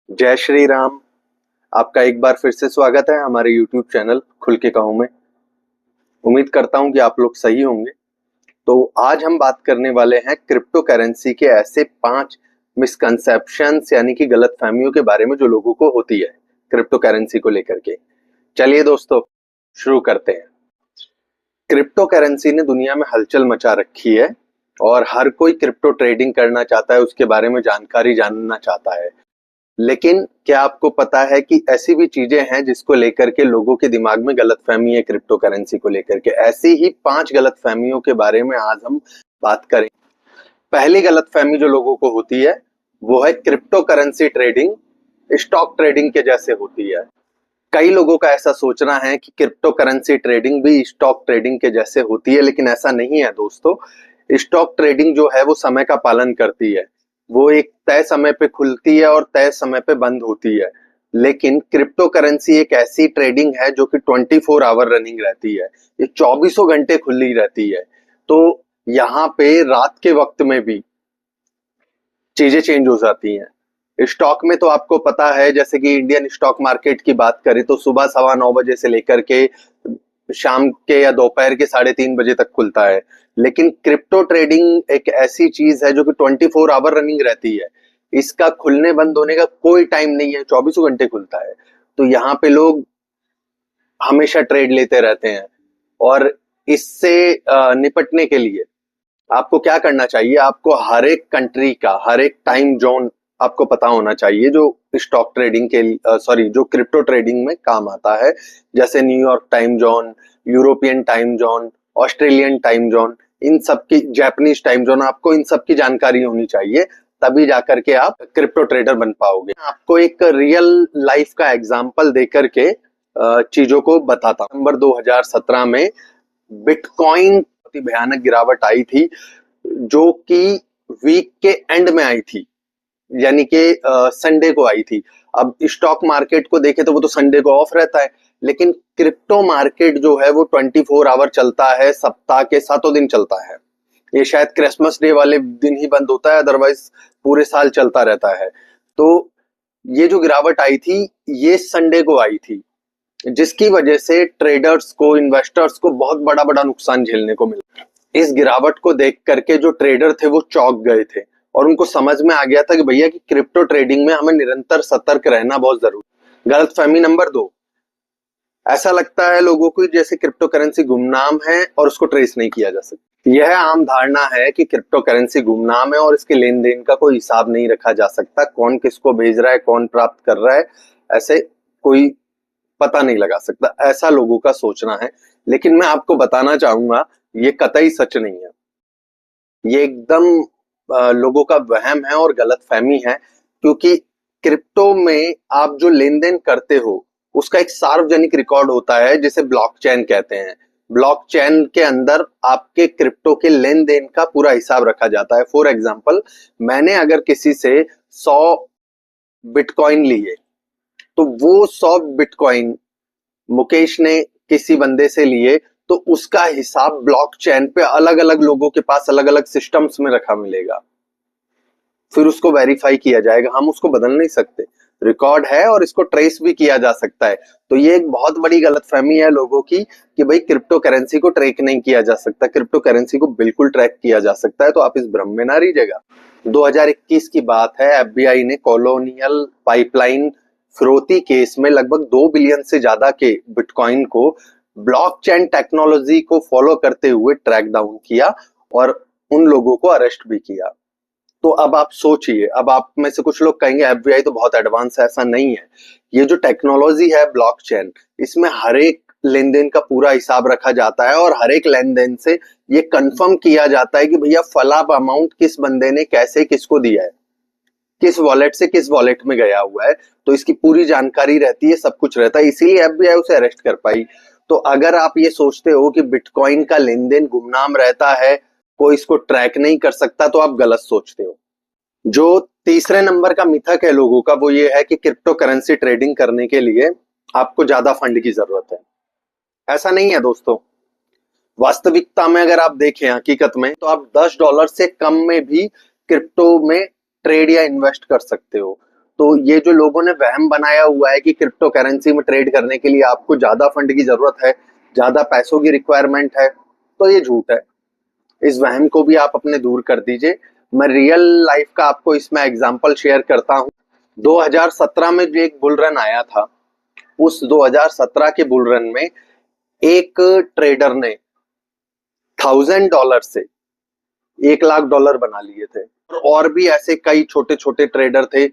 जय श्री राम। आपका एक बार फिर से स्वागत है हमारे YouTube चैनल खुल के कहूं में। उम्मीद करता हूं कि आप लोग सही होंगे। तो आज हम बात करने वाले हैं क्रिप्टो करेंसी के ऐसे 5 मिसकंसेप्शंस यानी कि गलतफहमियों के बारे में जो लोगों को होती है क्रिप्टो करेंसी को लेकर के। चलिए दोस्तों शुरू करते हैं। क्रिप्टो करेंसी ने दुनिया में हलचल मचा रखी है और हर कोई क्रिप्टो ट्रेडिंग करना चाहता है, उसके बारे में जानकारी जानना चाहता है। लेकिन क्या आपको पता है कि ऐसी भी चीजें हैं जिसको लेकर के लोगों के दिमाग में गलतफहमी है क्रिप्टो करेंसी को लेकर के। ऐसी ही 5 गलतफहमियों के बारे में आज हम बात करें। पहली गलतफहमी जो लोगों को होती है वो है crypto currency trading stock trading के जैसे होती है। कई लोगों का ऐसा सोचना है कि क्रिप्टो करेंसी ट्रेडिंग भी स्टॉक ट्रेडिंग के जैसे होती है, लेकिन ऐसा नहीं है दोस्तों। स्टॉक ट्रेडिंग जो है वो समय का पालन करती है, वो एक तय समय पे खुलती है और तय समय पे बंद होती है। लेकिन क्रिप्टो करेंसी एक ऐसी ट्रेडिंग है जो कि 24 आवर रनिंग रहती है, ये 24 घंटे खुली रहती है। तो यहाँ पे रात के वक्त में भी चीजें चेंज हो जाती हैं। स्टॉक में तो आपको पता है, जैसे कि इंडियन स्टॉक मार्केट की बात करें तो सुबह 9:15 से लेकर के शाम के या दोपहर के 3:30 तक खुलता है। लेकिन क्रिप्टो ट्रेडिंग एक ऐसी चीज है जो कि 24 आवर रनिंग रहती है, इसका खुलने बंद होने का कोई टाइम नहीं है, 24 घंटे खुलता है। तो यहाँ पे लोग हमेशा ट्रेड लेते रहते हैं और इससे निपटने के लिए आपको क्या करना चाहिए, आपको हर एक कंट्री का हर एक टाइम जोन आपको पता होना चाहिए जो स्टॉक ट्रेडिंग के सॉरी जो क्रिप्टो ट्रेडिंग में काम आता है। जैसे New York time zone, European time zone, Australian time zone, इन सब की जापानीज टाइम जोन, आपको इन सब की जानकारी होनी चाहिए, तभी जाकर के आप क्रिप्टो ट्रेडर बन पाओगे। आपको एक रियल लाइफ का एग्जांपल देकर के चीजों को बताता हूं। नवंबर 2017 में बिटकॉइन बहुत ही भयानक गिरावट आई थी, जो कि वीक के एंड में आई थी, यानी कि संडे को आई थी। अब स्टॉक मार्केट को देखे तो वो तो संडे को ऑफ रहता है, लेकिन क्रिप्टो मार्केट जो है वो 24 आवर चलता है, सप्ताह के 7 दिन चलता है। ये शायद क्रिसमस डे वाले दिन ही बंद होता है, अदरवाइज पूरे साल चलता रहता है। तो ये जो गिरावट आई थी ये संडे को आई थी, जिसकी वजह से ट्रेडर्स को, इन्वेस्टर्स को बहुत बड़ा बड़ा नुकसान झेलने को मिला। इस गिरावट को देख करके जो ट्रेडर थे वो चौंक गए थे और उनको समझ में आ गया था कि भैया कि क्रिप्टो ट्रेडिंग में हमें निरंतर सतर्क रहना बहुत जरूरी। गलतफहमी नंबर 2, ऐसा लगता है लोगों को जैसे क्रिप्टो करेंसी गुमनाम है और उसको ट्रेस नहीं किया जा सकता। यह आम धारणा है कि क्रिप्टो करेंसी गुमनाम है और इसके लेन देन का कोई हिसाब नहीं रखा जा सकता, कौन किसको भेज रहा है, कौन प्राप्त कर रहा है, ऐसे कोई पता नहीं लगा सकता, ऐसा लोगों का सोचना है। लेकिन मैं आपको बताना चाहूंगा ये कतई सच नहीं है। ये एकदम लोगों का वहम है और गलतफहमी है, क्योंकि क्रिप्टो में आप जो लेन देन करते हो उसका एक सार्वजनिक रिकॉर्ड होता है जिसे ब्लॉकचेन कहते हैं। ब्लॉकचेन के अंदर आपके क्रिप्टो के लेन देन का पूरा हिसाब रखा जाता है। फॉर एग्जाम्पल, मैंने अगर किसी से 100 बिटकॉइन लिए तो वो 100 बिटकॉइन मुकेश ने किसी बंदे से लिए, तो उसका हिसाब ब्लॉकचेन पे अलग अलग लोगों के पास अलग अलग सिस्टम्स में रखा मिलेगा, फिर उसको वेरीफाई किया जाएगा। हम उसको बदल नहीं सकते, रिकॉर्ड है और इसको ट्रेस भी किया जा सकता है। तो ये एक बहुत बड़ी गलतफहमी है लोगों की कि भाई क्रिप्टो करेंसी को ट्रैक नहीं किया जा सकता। क्रिप्टो करेंसी को बिल्कुल ट्रैक किया जा सकता है, तो आप इस भ्रम में ना रहिएगा। 2021 की बात है, एफबीआई ने कॉलोनियल पाइपलाइन फिरौती केस में लगभग 2 बिलियन से ज्यादा के बिटकॉइन को ब्लॉकचेन टेक्नोलॉजी को फॉलो करते हुए ट्रैक डाउन किया और उन लोगों को अरेस्ट भी किया। तो अब आप सोचिए, अब आप में से कुछ लोग कहेंगे एफबीआई तो बहुत एडवांस है, ऐसा नहीं है। ये जो टेक्नोलॉजी है ब्लॉकचेन, इसमें हर एक लेन देन का पूरा हिसाब रखा जाता है और हर एक लेन देन से ये कंफर्म किया जाता है कि भैया फला अमाउंट किस बंदे ने कैसे किसको दिया है, किस वॉलेट से किस वॉलेट में गया हुआ है। तो इसकी पूरी जानकारी रहती है, सब कुछ रहता है, इसीलिए एफबीआई उसे अरेस्ट कर पाई। तो अगर आप ये सोचते हो कि बिटकॉइन का लेन देन गुमनाम रहता है, कोई इसको ट्रैक नहीं कर सकता, तो आप गलत सोचते हो। जो तीसरे नंबर का मिथक है लोगों का वो ये है कि क्रिप्टो करेंसी ट्रेडिंग करने के लिए आपको ज्यादा फंड की जरूरत है। ऐसा नहीं है दोस्तों। वास्तविकता में अगर आप देखें हकीकत में, तो आप $10 से कम में भी क्रिप्टो में ट्रेड या इन्वेस्ट कर सकते हो। तो ये जो लोगों ने वहम बनाया हुआ है कि क्रिप्टो करेंसी में ट्रेड करने के लिए आपको ज्यादा फंड की जरूरत है, ज्यादा पैसों की रिक्वायरमेंट है, तो ये झूठ है। इस वहम को भी आप अपने दूर कर दीजिए। मैं रियल लाइफ का आपको इसमें एग्जांपल शेयर करता हूँ। 2017 में जो एक बुल रन आया था, उस 2017 के बुल रन में एक ट्रेडर ने $1000 से $1,00,000 बना लिए थे, और भी ऐसे कई छोटे छोटे ट्रेडर थे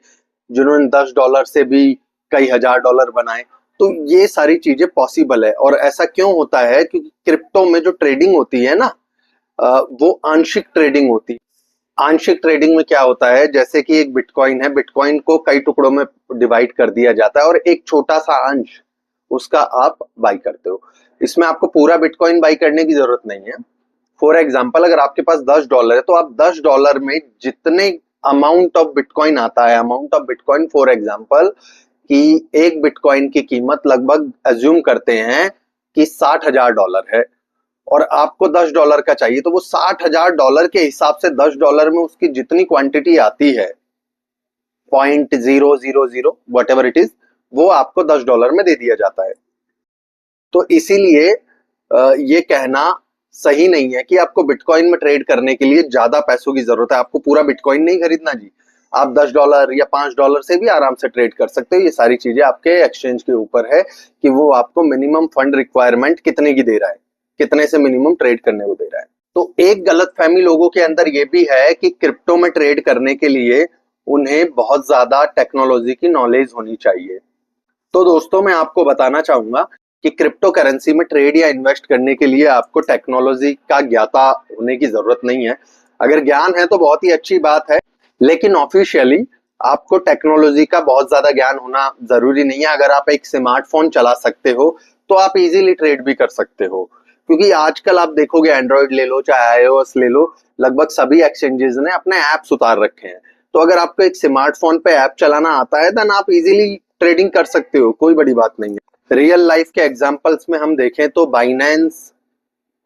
जिन्होंने $10 से भी कई $1000 बनाए। तो ये सारी चीजें पॉसिबल है। और ऐसा क्यों होता है? क्योंकि क्रिप्टो में जो ट्रेडिंग होती है ना, वो आंशिक ट्रेडिंग होती है। आंशिक ट्रेडिंग में क्या होता है, जैसे कि एक बिटकॉइन है, बिटकॉइन को कई टुकड़ों में डिवाइड कर दिया जाता है और एक छोटा सा अंश उसका आप बाई करते हो। इसमें आपको पूरा बिटकॉइन बाई करने की जरूरत नहीं है। फॉर एग्जाम्पल, अगर आपके पास $10 है तो आप $10 में जितने अमाउंट ऑफ बिटकॉइन आता है, amount of bitcoin, for example कि एक बिटकॉइन की कीमत लगभग अज्यूम करते हैं कि $60,000 है और आपको $10 का चाहिए, तो वो $60,000 के हिसाब से $10 में उसकी जितनी क्वांटिटी आती है, 0.000 वट एवर इट इज, वो आपको $10 में दे दिया जाता है। तो इसीलिए ये कहना सही नहीं है कि आपको बिटकॉइन में ट्रेड करने के लिए ज्यादा पैसों की जरूरत है। आपको पूरा बिटकॉइन नहीं खरीदना जी, आप $10 या $5 से भी आराम से ट्रेड कर सकते हो। ये सारी चीजें आपके एक्सचेंज के ऊपर है कि वो आपको मिनिमम फंड रिक्वायरमेंट कितने की दे रहा है, कितने से मिनिमम ट्रेड करने को दे रहा है। तो एक गलतफहमी लोगों के अंदर ये भी है कि क्रिप्टो में ट्रेड करने के लिए उन्हें बहुत ज्यादा टेक्नोलॉजी की नॉलेज होनी चाहिए। तो दोस्तों, मैं आपको बताना चाहूंगा कि क्रिप्टो करेंसी में ट्रेड या इन्वेस्ट करने के लिए आपको टेक्नोलॉजी का ज्ञाता होने की जरूरत नहीं है। अगर ज्ञान है तो बहुत ही अच्छी बात है, लेकिन ऑफिशियली आपको टेक्नोलॉजी का बहुत ज्यादा ज्ञान होना जरूरी नहीं है। अगर आप एक स्मार्टफोन चला सकते हो तो आप इजीली ट्रेड भी कर सकते हो, क्योंकि आजकल आप देखोगे, एंड्रॉइड ले लो चाहे iOS ले लो, लगभग सभी एक्सचेंजेस ने अपने ऐप्स उतार रखे हैं। तो अगर आपको एक स्मार्टफोन पे ऐप चलाना आता है देन आप इजीली ट्रेडिंग कर सकते हो, कोई बड़ी बात नहीं है। रियल लाइफ के एग्जांपल्स में हम देखें तो बाइनेंस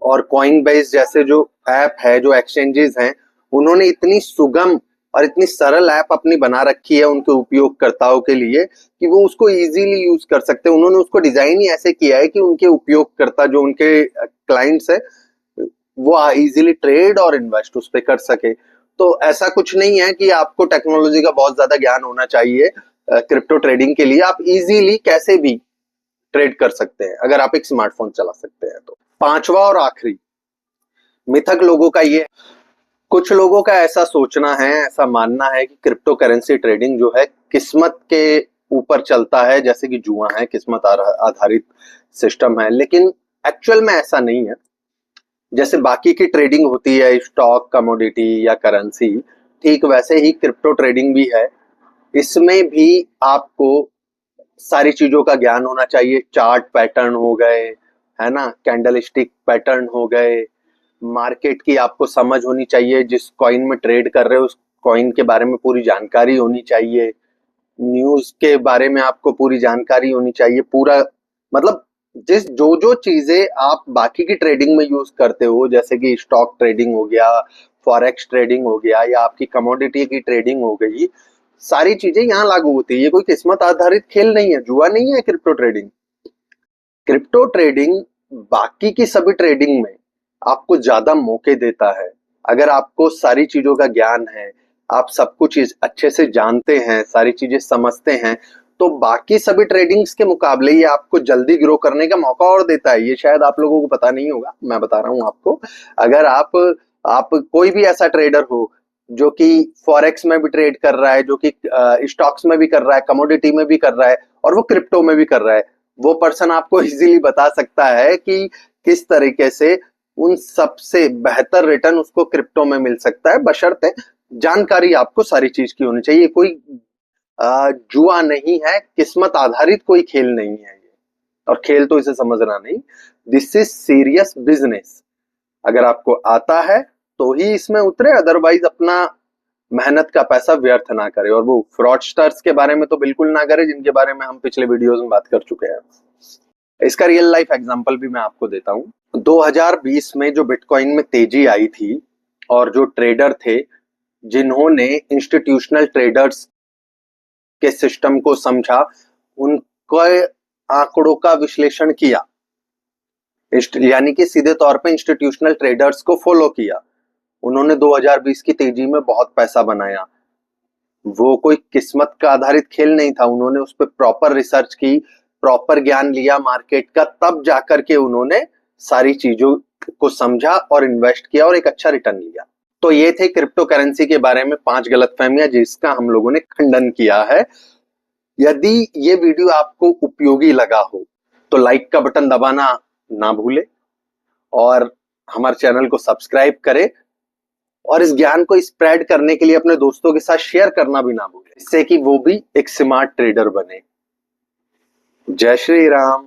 और कॉइनबेस जैसे जो ऐप है, जो एक्सचेंजेस हैं, उन्होंने इतनी सुगम और इतनी सरल ऐप अपनी बना रखी है उनके उपयोगकर्ताओं के लिए कि वो उसको इजीली यूज कर सकते हैं। उन्होंने उसको डिजाइन ही ऐसे किया है कि उनके उपयोगकर्ता, जो उनके क्लाइंट्स है, वो इजीली ट्रेड और इन्वेस्ट उस पर कर सके। तो ऐसा कुछ नहीं है कि आपको टेक्नोलॉजी का बहुत ज्यादा ज्ञान होना चाहिए क्रिप्टो ट्रेडिंग के लिए। आप इजीली कैसे भी ट्रेड कर सकते हैं अगर आप एक स्मार्टफोन चला सकते हैं तो। पांचवा और आखिरी मिथक लोगों का ये, कुछ लोगों का ऐसा सोचना है, ऐसा मानना है कि क्रिप्टो करेंसी ट्रेडिंग जो है किस्मत के ऊपर चलता है, जैसे कि जुआ है, किस्मत आधारित सिस्टम है। लेकिन एक्चुअल में ऐसा नहीं है। जैसे बाकी की ट्रेडिंग होती है, स्टॉक, कमोडिटी या करेंसी, ठीक वैसे ही क्रिप्टो ट्रेडिंग भी है। इसमें भी आपको सारी चीजों का ज्ञान होना चाहिए। चार्ट पैटर्न हो गए, है ना, कैंडलस्टिक पैटर्न हो गए, मार्केट की आपको समझ होनी चाहिए, जिस कॉइन में ट्रेड कर रहे हो उस कॉइन के बारे में पूरी जानकारी होनी चाहिए, न्यूज के बारे में आपको पूरी जानकारी होनी चाहिए। पूरा मतलब जिस जो जो चीजें आप बाकी की ट्रेडिंग में यूज करते हो, जैसे कि स्टॉक ट्रेडिंग हो गया, फॉरेक्स ट्रेडिंग हो गया, या आपकी कमोडिटी की ट्रेडिंग हो गई, सारी चीजें यहाँ लागू होती है। ये कोई किस्मत आधारित खेल नहीं है, जुआ नहीं है क्रिप्टो ट्रेडिंग। क्रिप्टो ट्रेडिंग बाकी की सभी ट्रेडिंग में आपको ज्यादा मौके देता है। अगर आपको सारी चीजों का ज्ञान है, आप सब कुछ अच्छे से जानते हैं, सारी चीजें समझते हैं, तो बाकी सभी ट्रेडिंग्स के मुकाबले ये आपको जल्दी ग्रो करने का मौका और देता है। ये शायद आप लोगों को पता नहीं होगा, मैं बता रहा हूं आपको। अगर आप कोई भी ऐसा ट्रेडर हो जो कि फॉरेक्स में भी ट्रेड कर रहा है, जो कि स्टॉक्स में भी कर रहा है, कमोडिटी में भी कर रहा है, और वो क्रिप्टो में भी कर रहा है, वो पर्सन आपको इजीली बता सकता है कि किस तरीके से उन सबसे बेहतर रिटर्न उसको क्रिप्टो में मिल सकता है, बशर्ते जानकारी आपको सारी चीज की होनी चाहिए। कोई जुआ नहीं है, किस्मत आधारित कोई खेल नहीं है ये, और खेल तो इसे समझना नहीं, दिस इज सीरियस बिजनेस। अगर आपको आता है तो ही इसमें उतरे, अदरवाइज अपना मेहनत का पैसा व्यर्थ ना करे। और वो फ्रॉडस्टर्स के बारे में तो बिल्कुल ना करे, जिनके बारे में हम पिछले वीडियोस में बात कर चुके हैं। इसका रियल लाइफ एग्जांपल भी मैं आपको देता हूं। 2020 में जो बिटकॉइन में तेजी आई थी, और जो ट्रेडर थे जिन्होंने इंस्टीट्यूशनल ट्रेडर्स के सिस्टम को समझा, उनके आंकड़ों का विश्लेषण किया, यानी कि सीधे तौर पे इंस्टीट्यूशनल ट्रेडर्स को फॉलो किया। उन्होंने 2020 की तेजी में बहुत पैसा बनाया। वो कोई किस्मत का आधारित खेल नहीं था, उन्होंने उस पर प्रॉपर रिसर्च की, प्रॉपर ज्ञान लिया मार्केट का, तब जाकर के उन्होंने सारी चीजों को समझा और इन्वेस्ट किया और एक अच्छा रिटर्न लिया। तो ये थे क्रिप्टो करेंसी के बारे में 5 गलतफहमियां जिसका हम लोगों ने खंडन किया है। यदि ये वीडियो आपको उपयोगी लगा हो तो लाइक का बटन दबाना ना भूले और हमारे चैनल को सब्सक्राइब करें और इस ज्ञान को स्प्रेड करने के लिए अपने दोस्तों के साथ शेयर करना भी ना भूलें, इससे कि वो भी एक स्मार्ट ट्रेडर बने। जय श्री राम।